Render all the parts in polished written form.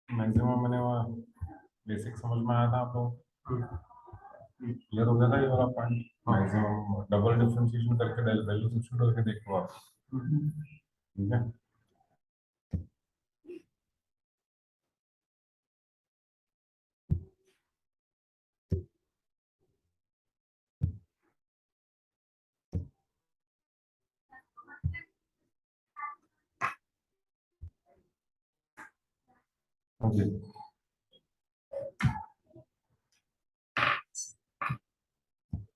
Maximum मैंने वहाँ basic समझ में आया था आप लोग क्लियर हो गया था ये वाला पॉइंट। मैक्सिमम डबल डिफरेंशिएशन करके वैल्यू सब्स्टिट्यूट करके देखो आप। ठीक है। ओके,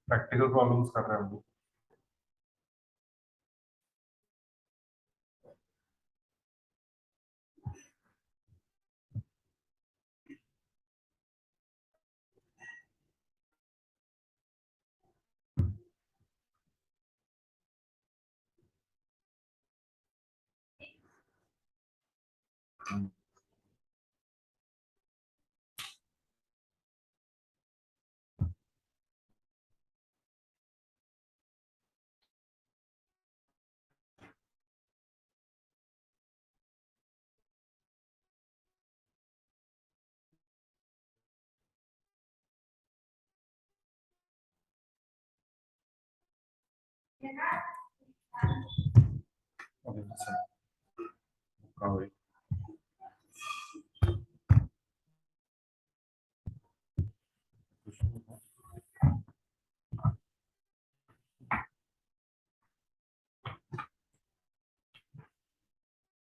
प्रैक्टिकल प्रॉब्लम्स कर रहे हैं हम लोग। ओके सर,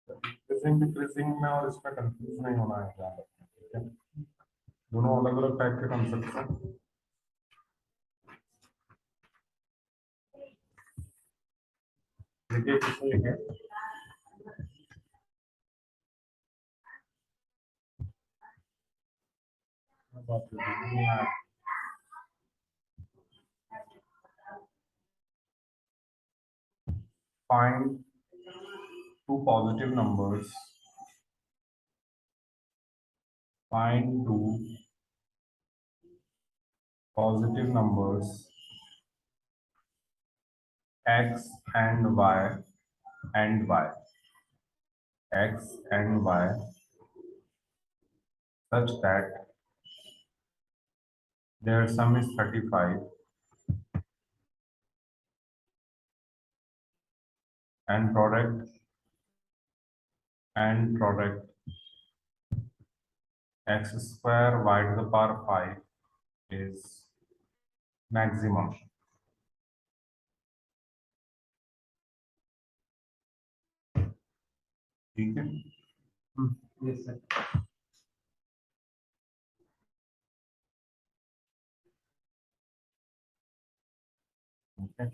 इंक्रीजिंग डिक्रीजिंग में और इसमें कंफ्यूज नहीं होना है ध्यान रखना, ठीक है। दोनों अलग अलग टाइप के कंसेप्ट हैं। देखिए किसमें लिखे बात find two positive numbers. Find two positive numbers x and y and y x and y such that their sum is 35 and product x square y to the power 5 is maximum. ठीक है। Yes sir. Okay.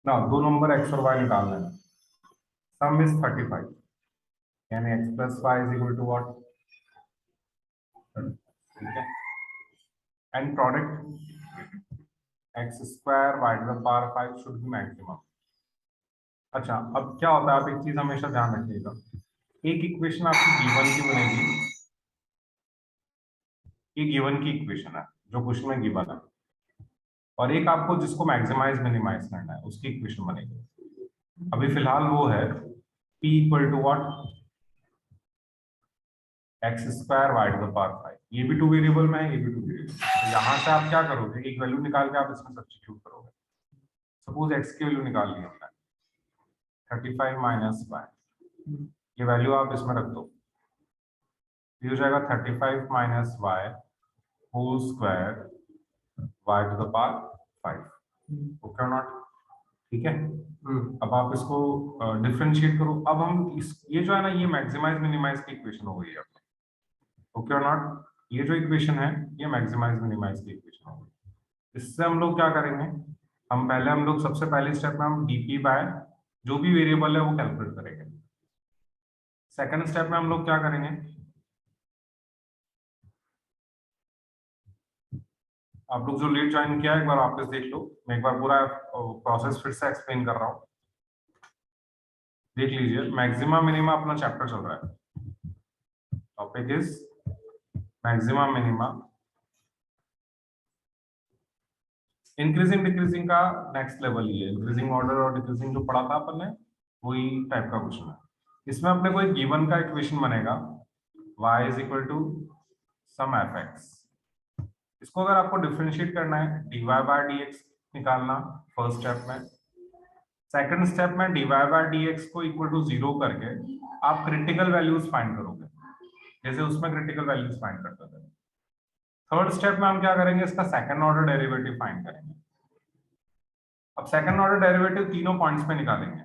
ना दो number x और y निकालना है। सम is 35 यानी x plus y is equal to what? ठीक है। And product x square y to the power 5 should be maximum. अच्छा, अब क्या होता है, आप एक चीज हमेशा ध्यान रखिएगा। एक इक्वेशन आपकी गिवन की बनेगी, ये गिवन की इक्वेशन है जो क्वेश्चन में गिवन है, और एक आपको जिसको मैक्सिमाइज मिनिमाइज करना है उसकी इक्वेशन बनेगी। अभी फिलहाल वो है p equal to what, X square Y to the power 5। ये भी टू वेरिएबल में है, ये भी टू वेरिएबल। तो यहाँ से आप क्या करोगे, एक वैल्यू निकाल के आप इसमें सब्स्टिट्यूट करोगे। सपोज एक्स की वैल्यू निकाल ली हमने 35 माइनस वाई, ये वैल्यू आप इसमें रख दो, ये हो जाएगा 35 minus Y whole square Y to the power 5। Okay और नॉट? ठीक है। अब आप इसको डिफरेंशिएट करो। अब हम ये जो है ना, ये मैक्सिमाइज मिनिमाइज की इक्वेशन हो गई है। ओके और नॉट? ये जो इक्वेशन है ये मैक्सिमाइज मिनिमाइज की इक्वेशन हो गई। इससे हम लोग क्या करेंगे, हम लोग सबसे पहले स्टेप में हम डीपी बाय जो भी वेरिएबल है वो कैलकुलेट करेंगे। सेकंड स्टेप में हम लोग क्या करेंगे, आप लोग जो लेट ज्वाइन किया है एक बार वापस देख लो, मैं एक बार पूरा प्रोसेस फिर से एक्सप्लेन कर रहा हूँ, देख लीजिए। मैक्सिमा मिनिमा अपना चैप्टर चल रहा है, topic is maxima minima. Increasing decreasing का नेक्स्ट लेवल ही है, इंक्रीजिंग ऑर्डर और डिक्रीजिंग जो पढ़ा था अपन ने वही टाइप का क्वेश्चन है। इसमें अपने को एक गिवन का इक्वेशन बनेगा y is equal to some F X. इसको अगर आपको डिफरेंशिएट करना है dy बाय dx निकालना फर्स्ट स्टेप में, सेकंड स्टेप में dy बाय dx को इक्वल टू 0 करके आप क्रिटिकल वैल्यूज फाइंड करोगे, जैसे उसमें क्रिटिकल वैल्यूज फाइंड करते थे। थर्ड स्टेप में हम क्या करेंगे, इसका सेकंड ऑर्डर डेरिवेटिव फाइंड करेंगे। अब सेकंड ऑर्डर डेरिवेटिव तीनों पॉइंट्स पे निकालेंगे,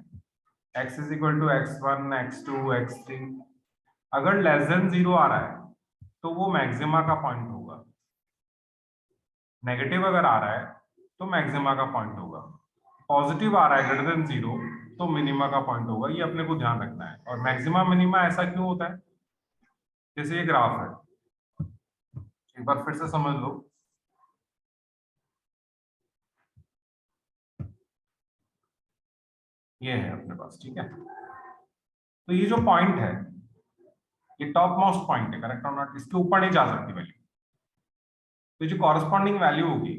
x is equal to x1 x2 x3। अगर लेस देन 0 आ रहा है तो वो मैक्सिमा का पॉइंट होगा, नेगेटिव अगर आ रहा है तो मैक्सिमा का पॉइंट होगा, पॉजिटिव आ रहा है ग्रेटर देन 0 तो मिनिमा का पॉइंट होगा। ये अपने को ध्यान रखना है। और मैक्सिमा मिनिमा ऐसा क्यों होता है, जैसे ये ग्राफ है, एक बार फिर से समझ लो। ये है अपने पास, ठीक है। तो ये जो पॉइंट है ये टॉप मोस्ट पॉइंट है, करेक्ट और नॉट, इसके ऊपर नहीं जा सकती वैल्यू। तो जो कॉरेस्पॉन्डिंग वैल्यू होगी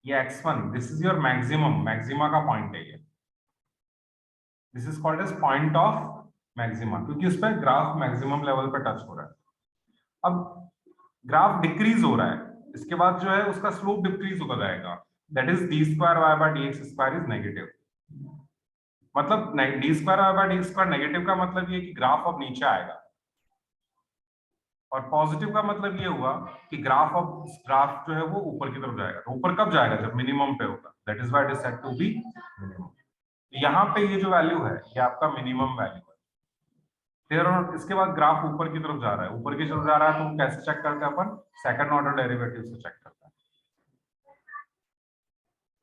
ये x1, this is your maximum, maxima का पॉइंट है ये, this is called as point of maxima, क्योंकि उस पर ग्राफ मैक्सिमम लेवल पर टच हो रहा है। अब ग्राफ डिक्रीज हो रहा है, इसके बाद जो है उसका स्लोप डिक्रीज होता जाएगा, that is D square Y by D X square is negative. मतलब D square Y by D square negative का मतलब ये कि ग्राफ अब नीचे आएगा, और पॉजिटिव का मतलब ये हुआ कि ग्राफ जो है वो ऊपर की तरफ जाएगा। तो ऊपर कब जाएगा, जब मिनिमम पे होगा, that is why it is said to be minimum. यहाँ पे ये जो वैल्यू है ये आपका मिनिमम वैल्यू है। फिर और इसके बाद ग्राफ ऊपर की तरफ जा रहा है, ऊपर की तरफ जा रहा है तो कैसे चेक करते हैं अपन, सेकंड ऑर्डर डेरिवेटिव से चेक करते हैं।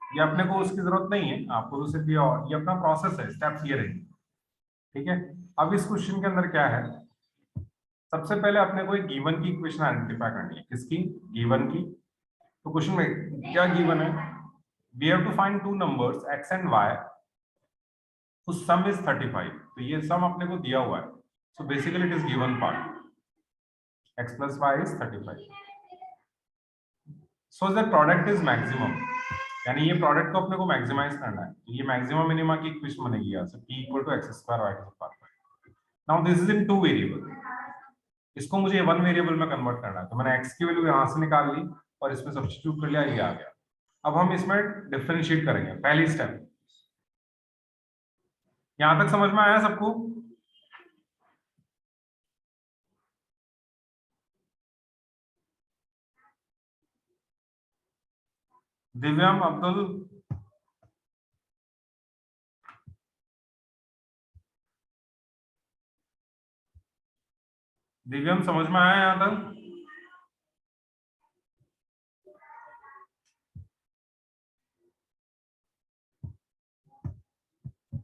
ये अपने को उसकी जरूरत नहीं है, आपको तो सिर्फ ये अपना प्रोसेस है, स्टेप्स ये रहेंगे, ठीक है। अब इस क्वेश्चन के अंदर क्या है, सबसे पहले अपने को एक गिवन की इक्वेशन आइडेंटिफाई करनी है, किसकी, गिवन की। तो क्वेश्चन में क्या गिवन है, we have to find two numbers x and y whose sum is 35। तो ये सम अपने को दिया हुआ है, so basically it is given part x plus y is 35, so the product is maximum, यानी ये प्रोडक्ट को अपने को मैक्सिमाइज करना है। तो ये मैक्सिमम मिनिमा की इक्वेशन बनेगी यहाँ से, p equal to x square y to the power 5। Now this is in two variable, इसको मुझे वन वेरिएबल में कन्वर्ट करना है, तो मैंने x की वैल्यू यहाँ से निकाल ली और इसमें सब्स्टिट्यूट कर लिया, ये आ गया। अब हम इसमें डिफरेंशिएट करेंगे, पहली स्टेप। यहां तक समझ में आया सबको? दिव्यम, अब्दुल, दिव्यम समझ में आया यहां तक?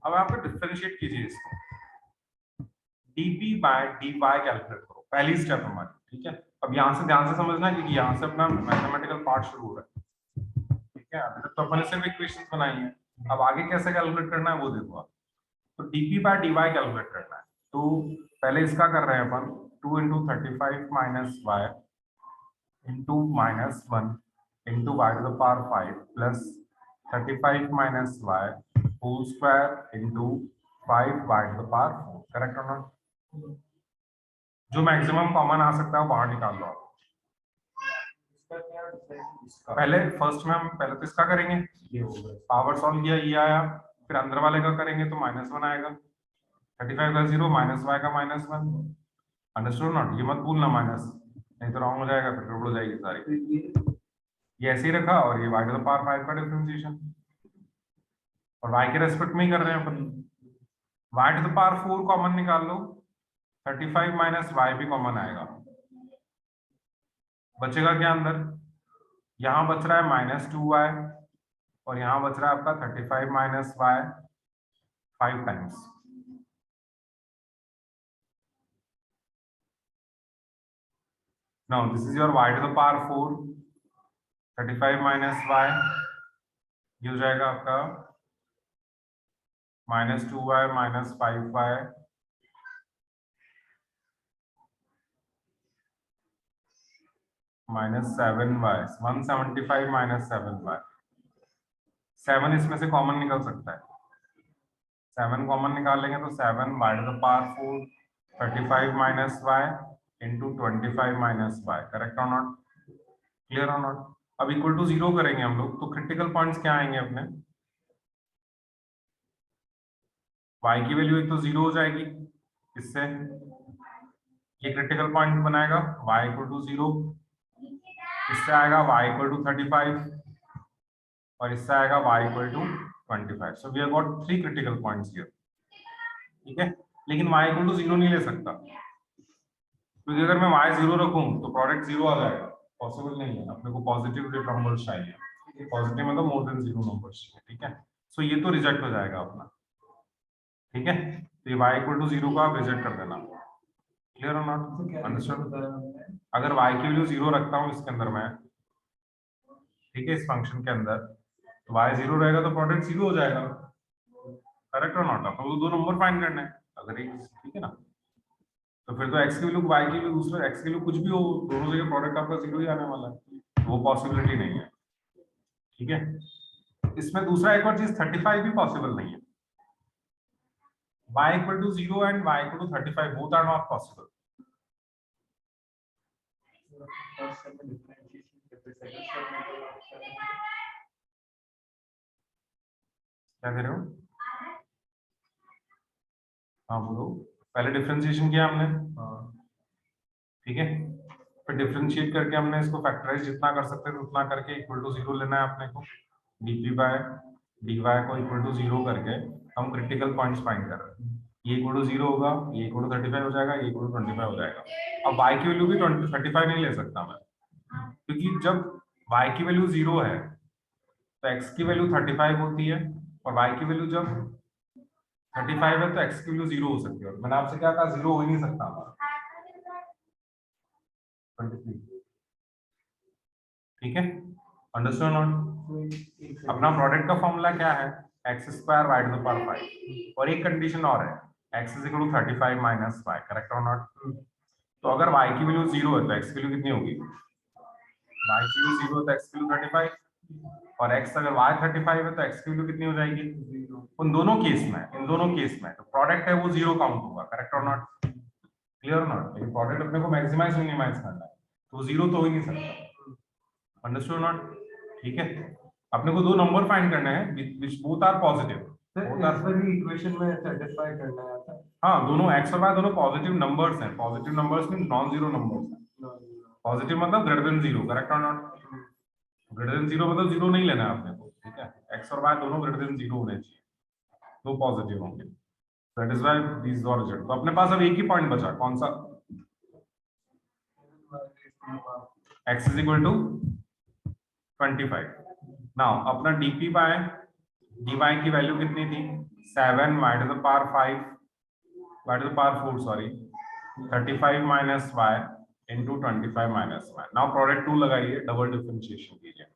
अब आप डिफरेंशिएट कीजिए इसको, dp बाय dy कैलकुलेट करो, पहली स्टेप हमारी, ठीक है। अब यहां से ध्यान से समझना क्योंकि यहां से अपना मैथमेटिकल पार्ट शुरू हो रहा है, ठीक है। अभी तक तो अपन ने सिर्फ इक्वेशंस बनाई हैं, अब आगे कैसे कैलकुलेट करना है वो देखो आप। तो dp बाय dy कैलकुलेट करना है, तो पहले इसका कर रहे हैं अपन, 2 into 35 minus y into minus 1 into y to the power 5 plus 35 minus y whole square into 5y to the power 4, correct और नॉट? जो मैक्सिमम कॉमन आ सकता है बाहर निकाल लो आप। पहले फर्स्ट में हम पहले तो इसका करेंगे, पावर सॉल्व किया ये आया, फिर अंदर वाले का करेंगे तो -1 आएगा, 35 का 0 माइनस y का -1, अंडरस्टूड नॉट? ये मत भूलना माइनस, नहीं तो रॉन्ग हो जाएगा, फिर गड़बड़ हो जाएगी सारी। ये ऐसे ही रखा और ये y टू द पावर 5 का डिफरेंशिएशन, और y के रेस्पेक्ट में ही कर रहे हैं अपन। y to the power 4 common निकाल लो, 35 माइनस y भी कॉमन आएगा, बचेगा क्या अंदर, यहाँ बच रहा है -2y और यहाँ बच रहा है आपका 35 minus y 5 times. Now this is your y to the power 4, 35 minus Y ये हो जाएगा आपका -2y minus 5y -7y 175 minus 7y 7 इसमें से कॉमन निकल सकता है 7 कॉमन निकालेंगे तो 7 y to the power 4 35 minus y into 25 minus y correct और नॉट क्लियर और नॉट अब इक्वल टू 0 करेंगे हम लोग तो क्रिटिकल पॉइंट्स क्या आएंगे अपने y की वैल्यू एक तो 0 हो जाएगी इससे ये क्रिटिकल पॉइंट बनाएगा y इक्वल टू 0 इससे आएगा y इक्वल टू 35 और इससे आएगा y equal to 25 so we have got 3 critical points here ठीक है लेकिन y इक्वल टू 0 नहीं ले सकता क्योंकि अगर मैं y 0 रखूं तो प्रोडक्ट 0 आ जाएगा पॉसिबल नहीं है अपने को पॉजिटिव नंबर्स चाहिए पॉजिटिव मतलब मोर देन 0 नंबर्स चाहिए ठीक है सो ये तो रिजेक्ट हो जाएगा अपना ठीक है तो ये y इक्वल टू 0 को आप रिजेक्ट कर देना क्लियर और नॉट अंडरस्टूड अगर y की वैल्यू 0 रखता हूं इसके अंदर मैं ठीक है इस फंक्शन के अंदर तो y 0 रहेगा तो प्रोडक्ट 0 हो जाएगा करेक्ट और नॉट आपको दो नंबर फाइंड करना है अगर एक ठीक है ना तो फिर तो x की वैल्यू y की वैल्यू दूसरा x की वैल्यू कुछ भी हो दोनों जगह प्रोडक्ट आपका 0 ही आने वाला है वो पॉसिबिलिटी नहीं है ठीक है इसमें दूसरा एक और चीज 35 भी पॉसिबल नहीं है y equal to 0 and y equal to 35 both are not possible क्या कह रहे हो हाँ बोलो पहले डिफरेंशिएशन किया हमने ठीक है फिर डिफरेंशिएट करके हमने इसको फैक्टराइज जितना कर सकते थे उतना करके इक्वल टू 0 लेना है अपने को dp बाय dy को इक्वल टू 0 करके हम क्रिटिकल पॉइंट्स फाइंड कर रहे हैं ये इक्वल टू 0 होगा ये इक्वल टू 35 हो जाएगा ये इक्वल टू 25 हो जाएगा अब y की वैल्यू भी 35 नहीं ले सकता मैं क्योंकि जब y की वैल्यू 0 है तो x की वैल्यू 35 होती है और y की वैल्यू जब 35 है तो x की वैल्यू 0 हो सकती है मैंने आपसे क्या कहा 0 हो ही नहीं सकता हमारा 23 ठीक है अंडरस्टैंड नॉट अपना प्रोडक्ट का फॉर्मूला क्या है x square y to the power 5 और एक कंडीशन और है x is equal to 35 minus y correct और नॉट तो अगर y की वैल्यू 0 है तो x की वैल्यू कितनी होगी y की वैल्यू 0 है तो x की वैल्यू 35 और x अगर y 35 है तो x की वैल्यू कितनी हो जाएगी उन दोनों केस में तो प्रोडक्ट है वो 0 काउंट होगा करेक्ट और नॉट क्लियर और नॉट लेकिन प्रोडक्ट अपने को मैक्सिमाइज मिनिमाइज करना है तो 0 तो हो ही नहीं सकता अंडरस्टूड नॉट ठीक है अपने को दो नंबर फाइंड करने हैं which both are positive equation में सेटिस्फाई करना है हाँ दोनों x और y दोनों पॉजिटिव नंबर्स हैं positive numbers mean non zero numbers हैं पॉजिटिव मतलब ग्रेटर देन 0 करेक्ट और नॉट ग्रेटर देन 0 मतलब 0 नहीं लेना है आपने को ठीक है x और y दोनों ग्रेटर देन 0 होने चाहिए दो पॉजिटिव होंगे that is why these are result तो अपने पास अब एक ही पॉइंट बचा कौन सा x is equal to 25 now अपना dp बाय dy की वैल्यू कितनी थी 7 y to the power 5 y to the power 4 sorry 35 minus y into 25 minus y now product 2 लगाइए डबल डिफरेंशिएशन कीजिए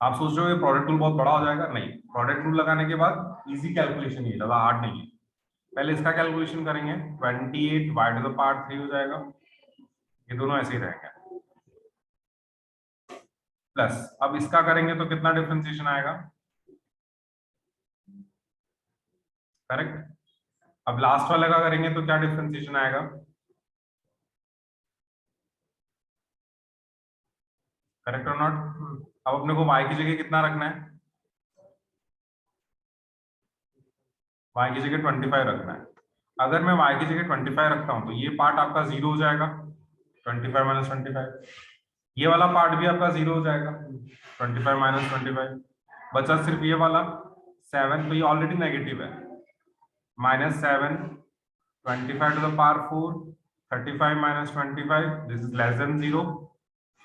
आप सोच रहे हो प्रोडक्ट टूल बहुत बड़ा हो जाएगा नहीं प्रोडक्ट टूल लगाने के बाद इजी कैलकुलेशन ही ज्यादा हार्ड नहीं है पहले इसका कैलकुलेशन करेंगे 28 y to the power 3 हो जाएगा ये दोनों ऐसे ही रहेंगे प्लस अब इसका करेंगे तो कितना डिफरेंशिएशन आएगा करेक्ट अब लास्ट वाले का करेंगे तो क्या डिफरेंशिएशन आएगा करेक्ट और नॉट अब अपने को y की जगह कितना रखना है y की जगह 25 रखना है अगर मैं y की जगह 25 रखता हूं तो ये पार्ट आपका 0 हो जाएगा 25 माइनस 25 ये वाला पार्ट भी आपका 0 हो जाएगा 25 माइनस 25 बचा सिर्फ ये वाला 7 तो ये ऑलरेडी नेगेटिव है -7 25 to the power 4 35 minus 25 this is less than 0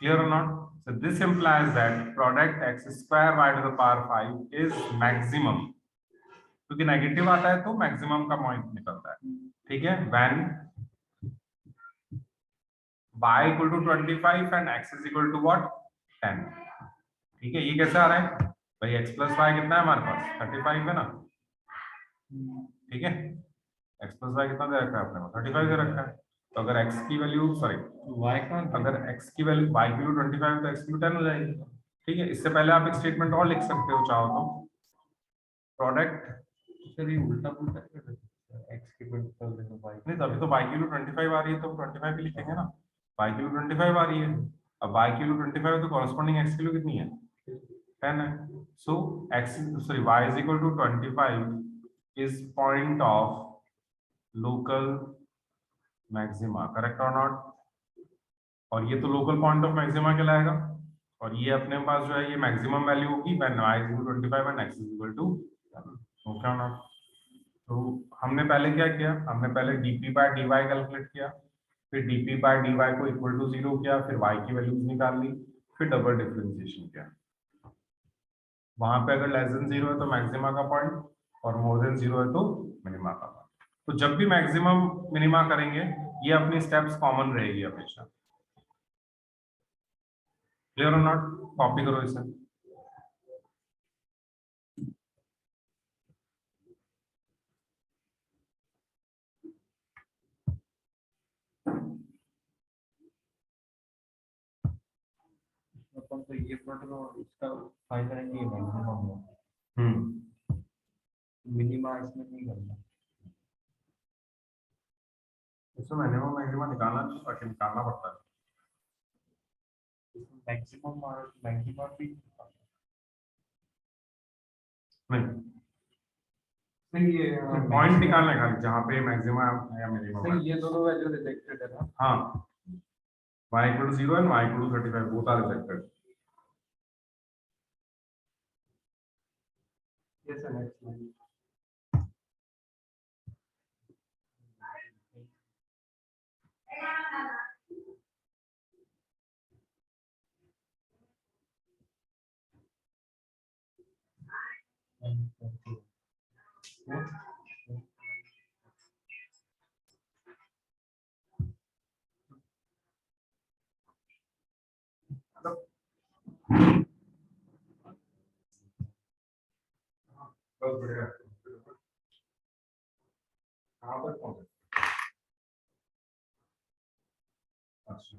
clear or not so this implies that product x square y to the power 5 is maximum क्योंकि नेगेटिव आता है तो मैक्सिमम का पॉइंट निकलता है ठीक है y equal to 25 and x is equal to what 10। ठीक है, ये कैसे आ रहा है भाई, x प्लस वाई कितना है हमारे पास 35 है ना। ठीक है, x प्लस वाई कितना दे रखा है अपने को 35 दे रखा है। तो अगर x की वैल्यू सॉरी y का अगर x की वैल्यू y की वैल्यू 25 तो x की वैल्यू 10 हो जाएगी। ठीक है, इससे पहले आप एक स्टेटमेंट और लिख सकते हो चाहो तो, प्रोडक्ट सर ये उल्टा पुल्टा कर सकते हैं x की 25 देखो y नहीं, तभी तो y की वैल्यू 25 आ रही है तो 25 ही लिखेंगे ना। y की वैल्यू 25 आ रही है, अब y की वैल्यू 25 है तो कॉरेस्पॉन्डिंग x की वैल्यू कितनी है 10 है। So x sorry y is equal to 25 is point of local maxima, correct और नॉट। और ये तो लोकल पॉइंट ऑफ मैक्सिमा कहलाएगा, और ये अपने पास जो है ये मैक्सिमम वैल्यू होगी when y is equal to 25 and x is equal to okay और नॉट। तो हमने पहले क्या किया, हमने पहले dp बाय dy कैलकुलेट किया, फिर dp बाय dy को इक्वल टू 0 किया, फिर y की वैल्यूज निकाल ली, फिर डबल डिफरेंशिएशन किया। वहां पे अगर लेस देन 0 है तो मैक्सिमा का पॉइंट, और मोर देन 0 है तो मिनिमा का पॉइंट। तो जब भी मैक्सिमम मिनिमा करेंगे ये अपनी स्टेप्स कॉमन रहेगी हमेशा। क्लियर और नॉट, कॉपी करो इसे। अपन तो ये प्रोडक्ट और इसका फाइंड करेंगे मैक्सिमम हम्म, मिनिमा इसमें नहीं करना। इसमें मिनिमम मैक्सिमा निकालना नहीं पड़ता, निकालना पड़ता है। मैक्सिमम और मैक्सिमम भी नहीं, नहीं ये पॉइंट निकालने का जहाँ पे मैक्सिमा या मिनिमम है। नहीं ये दोनों वैल्यू रिजेक्टेड है ना। हाँ, y equal to 0 and y equal to 35 both are rejected. Yes sir next बहुत बढ़िया। कहाँ तक पहुँचे? अच्छा,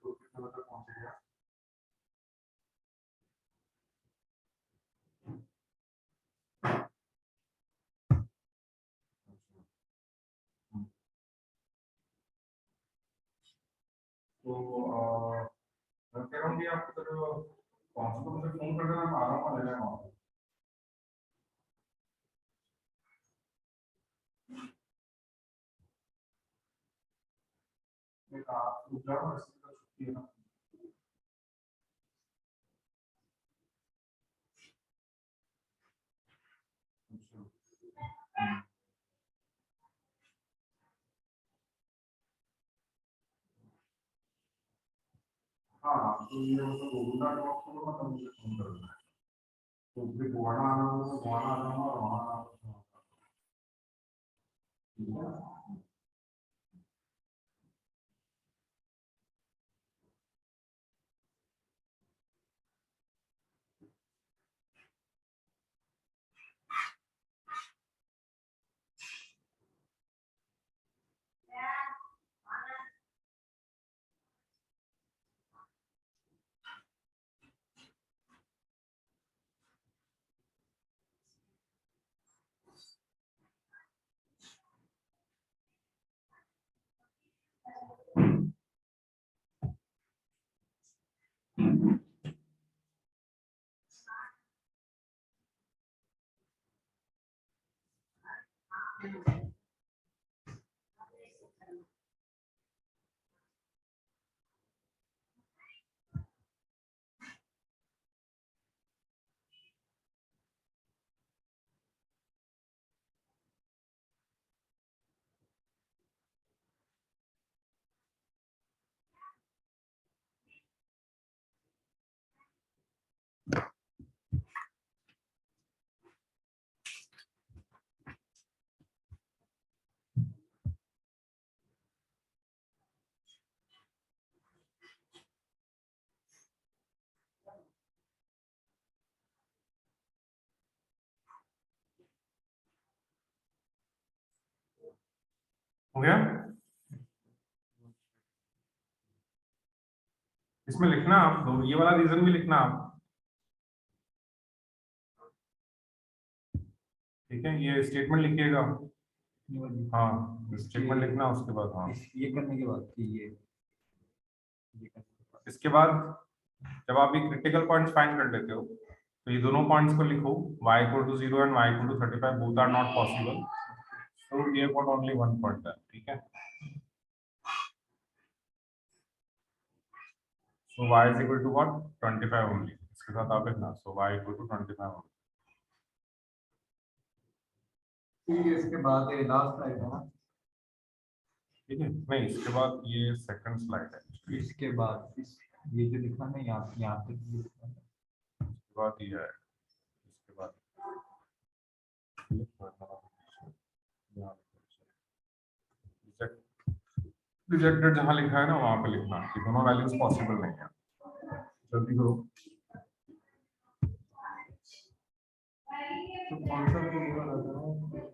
तो कितना तक पहुँचे गया? तो मैं कह रहा हूँ कि आप पहुँचो तो मुझे फोन कर देना, मैं आ रहा हूँ, ले जाऊँगा। मैं कहा रुक जाओ, ऐसे तो छुट्टी है ना। अच्छा। हाँ, तो ये मतलब गोविंदा ड्रॉप करो, मतलब मुझे फोन कर देना। तो फिर गोवाना आना होगा तो गोवाना आ जाऊंगा, और वहाँ आना होगा तो वहाँ आ जाऊंगा। हो गया? इसमें लिखना आप दो, ये वाला रीजन भी लिखना आप, ठीक है? ये स्टेटमेंट लिखिएगा। ये वाली। हाँ, स्टेटमेंट लिखना उसके बाद। हाँ, ये करने के बाद कि ये करने के बाद इसके बाद जब आप ये क्रिटिकल पॉइंट्स फाइंड कर लेते हो तो ये दोनों पॉइंट्स को लिखो, y equal to 0 and y equal to 35 both are not possible, so ये got only one point है, ठीक है? So y is equal to what? 25 only, इसके साथ आप लिखना, so y equal to 25 only, ठीक है। इसके बाद ये लास्ट स्लाइड है ना, ठीक है? नहीं, इसके बाद ये सेकंड स्लाइड है, इसके बाद इस ये जो लिखा ना यहाँ तक ये लिखा है। इसके बाद ये है, इसके बाद रिजेक्टेड जहां लिखा है ना वहां पे लिखना कि दोनों वैल्यूज पॉसिबल नहीं है। जल्दी करो। तो कौन सा वो ये वाला था ना?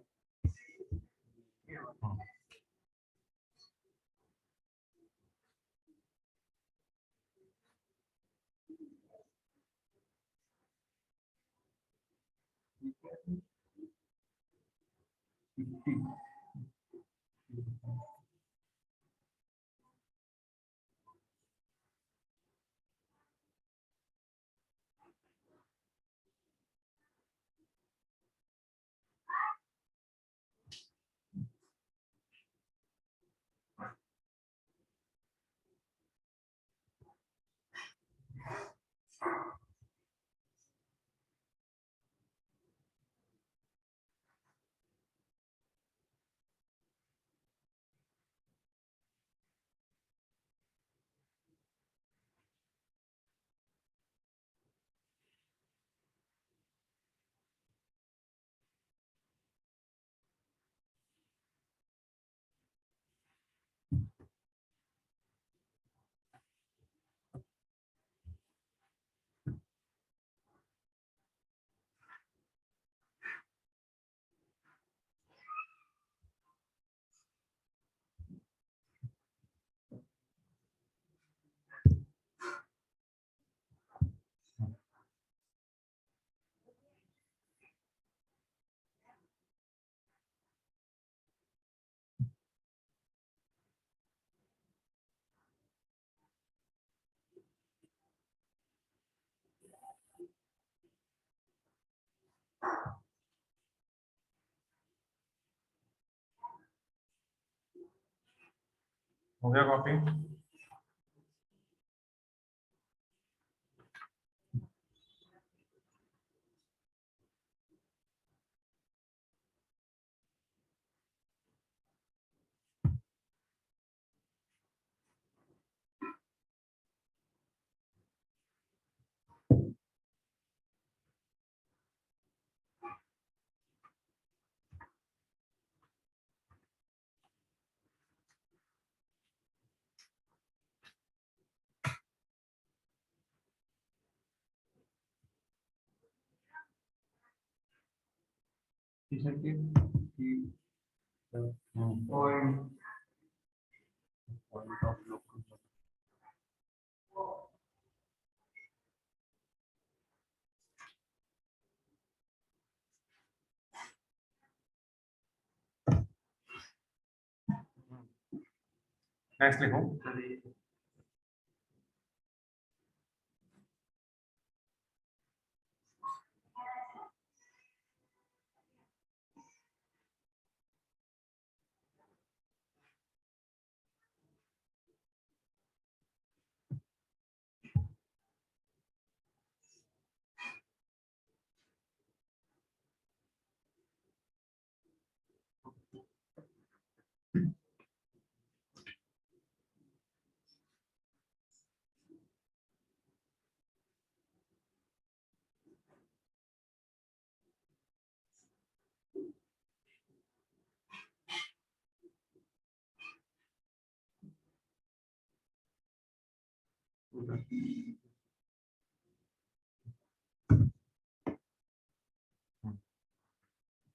हो गया copy? Point point of local next लिखो।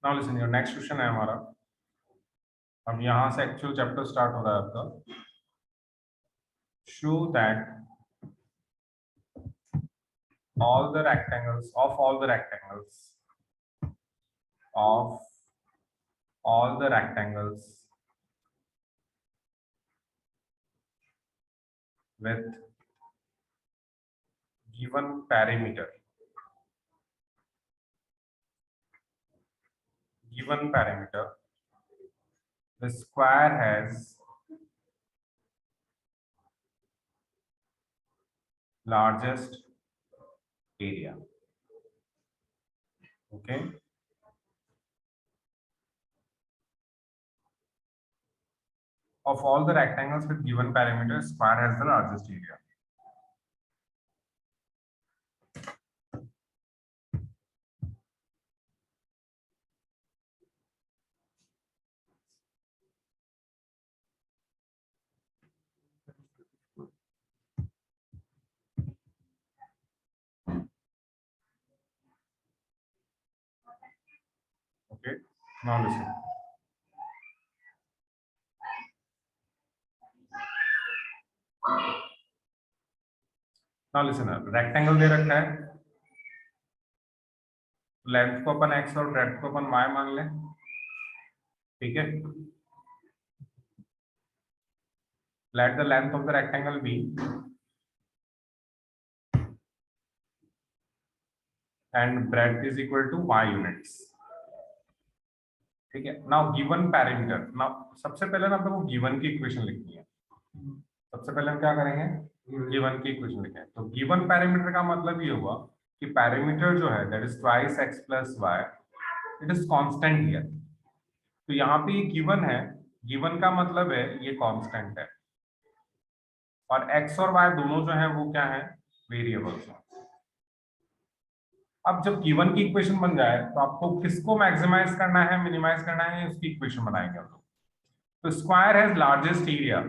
Now listen, your next question है हमारा अब यहां से एक्चुअल चैप्टर स्टार्ट हो रहा है आपका। Show that all the rectangles of all the rectangles of all the rectangles with given parameter the square has largest area. Okay, of all the rectangles with given parameter, square has the largest area. Okay, now listen. Now listen, rectangle दे रखा है, length को अपन x और breadth को अपन y मान लें, ठीक है। Let the length of the rectangle be and breadth is equal to y units, ठीक है। नाउ गिवन पैरामीटर, नाउ सबसे पहले ना आपको गिवन की इक्वेशन लिखनी है। सबसे पहले हम क्या करेंगे, गिवन की इक्वेशन लिखें। तो गिवन पैरामीटर का मतलब ये हुआ कि पैरामीटर जो है that is twice x plus y, it is constant here. तो यहाँ पे ये गिवन है, गिवन का मतलब है ये कांस्टेंट है, और x और y दोनों जो है वो क्या है, वेरिएबल्स हैं। अब जब गिवन की इक्वेशन बन जाए तो आपको किसको मैक्सिमाइज करना है, मिनिमाइज करना है, उसकी इक्वेशन बनाएंगे हम लोग। तो स्क्वायर हैज लार्जेस्ट एरिया,